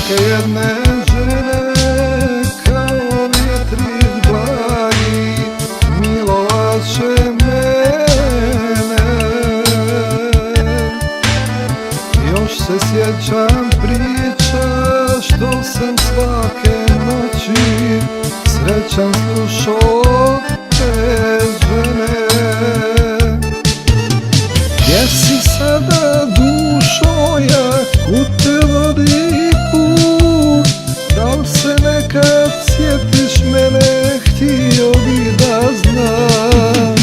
ruke jedne žene kao vjetrić blagi milovat će mene. Još se sjećam priča što sam svake noći srećan slušao od te žene. Gdje si sada dušo moja, kud te vodi put? Da li se nekad sjetiš mene, htio bi da znam.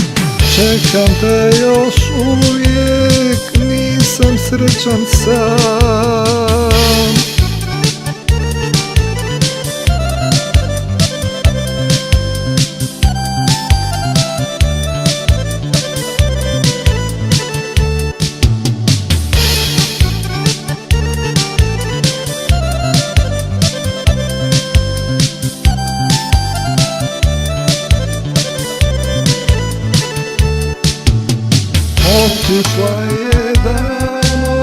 Čekam te još uvijek, nisam srećan sam. Otišla je davno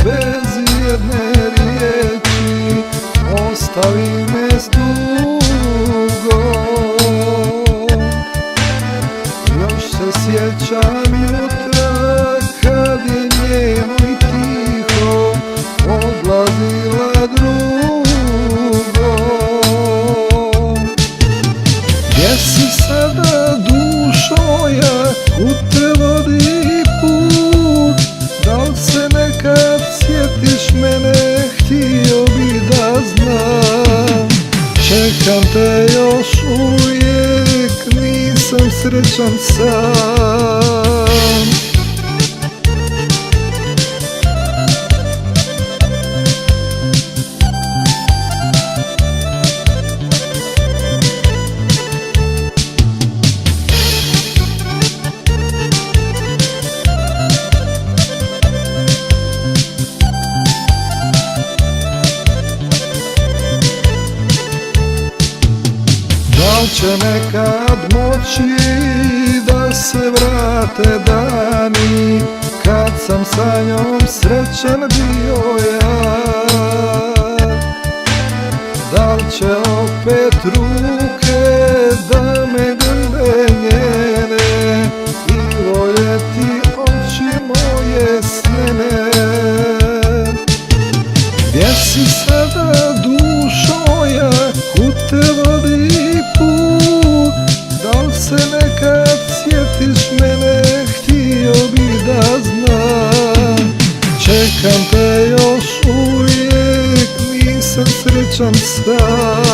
bez jedne riječi, ostavi me s tugom. Još se sjećam jutra kad je njeno i tiho odlazila drugom. Gdje si sada dušo moja, kud te vodi put? Da li se nekad sjetiš mene, htio bi da znam. Čekam te još uvijek, nisam srećan sam. Da li će nekad moći da se vrate dani kad sam sa njom srećan bio ja? Da li će opet ruke da me grle njene i voljeti oči moje snene? Gdje si sada dušo moja, kud te vodi put? Da li se nekad sjetiš mene, htio bi da znam. Čekam te još uvijek, nisam srećan sam.